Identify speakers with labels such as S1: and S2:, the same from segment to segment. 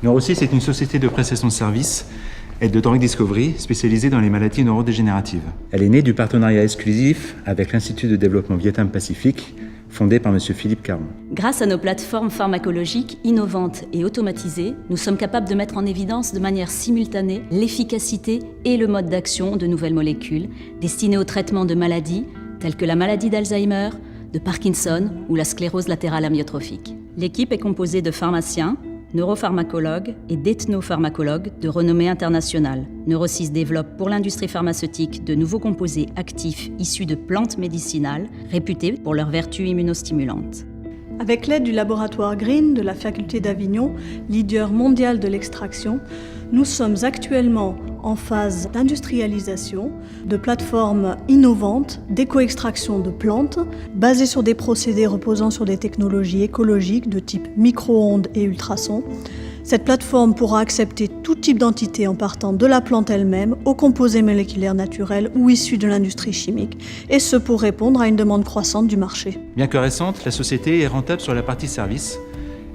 S1: Neuro6 est une société de prestation de services et de drug discovery spécialisée dans les maladies neurodégénératives. Elle est née du partenariat exclusif avec l'Institut de développement Vietnam Pacifique, fondé par M. Philippe Caron.
S2: Grâce à nos plateformes pharmacologiques innovantes et automatisées, nous sommes capables de mettre en évidence de manière simultanée l'efficacité et le mode d'action de nouvelles molécules destinées au traitement de maladies telles que la maladie d'Alzheimer, de Parkinson ou la sclérose latérale amyotrophique. L'équipe est composée de pharmaciens, neuropharmacologues et d'ethnopharmacologues de renommée internationale. Neuro6 développe pour l'industrie pharmaceutique de nouveaux composés actifs issus de plantes médicinales réputées pour leurs vertus immunostimulantes.
S3: Avec l'aide du laboratoire Green de la Faculté d'Avignon, leader mondial de l'extraction, nous sommes actuellement en phase d'industrialisation de plateformes innovantes d'éco-extraction de plantes basées sur des procédés reposant sur des technologies écologiques de type micro-ondes et ultrasons. Cette plateforme pourra accepter tout type d'entité en partant de la plante elle-même aux composés moléculaires naturels ou issus de l'industrie chimique, et ce pour répondre à une demande croissante du marché.
S1: Bien que récente, la société est rentable sur la partie service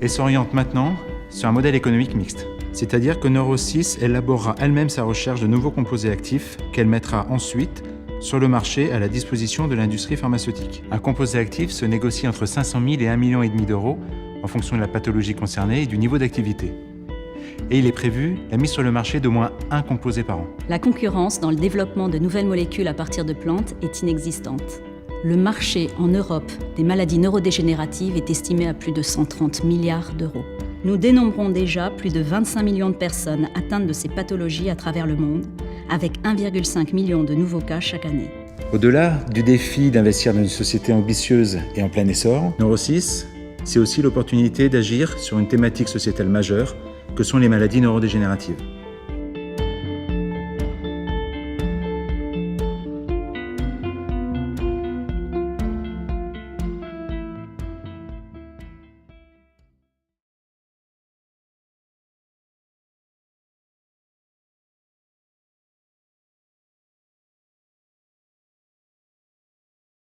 S1: et s'oriente maintenant sur un modèle économique mixte. C'est-à-dire que Neuro6 élaborera elle-même sa recherche de nouveaux composés actifs qu'elle mettra ensuite sur le marché à la disposition de l'industrie pharmaceutique. Un composé actif se négocie entre 500 000 et 1,5 million d'euros en fonction de la pathologie concernée et du niveau d'activité. Et il est prévu la mise sur le marché d'au moins un composé par an.
S2: La concurrence dans le développement de nouvelles molécules à partir de plantes est inexistante. Le marché en Europe des maladies neurodégénératives est estimé à plus de 130 milliards d'euros. Nous dénombrons déjà plus de 25 millions de personnes atteintes de ces pathologies à travers le monde, avec 1,5 million de nouveaux cas chaque année.
S1: Au-delà du défi d'investir dans une société ambitieuse et en plein essor, Neuro6, c'est aussi l'opportunité d'agir sur une thématique sociétale majeure que sont les maladies neurodégénératives.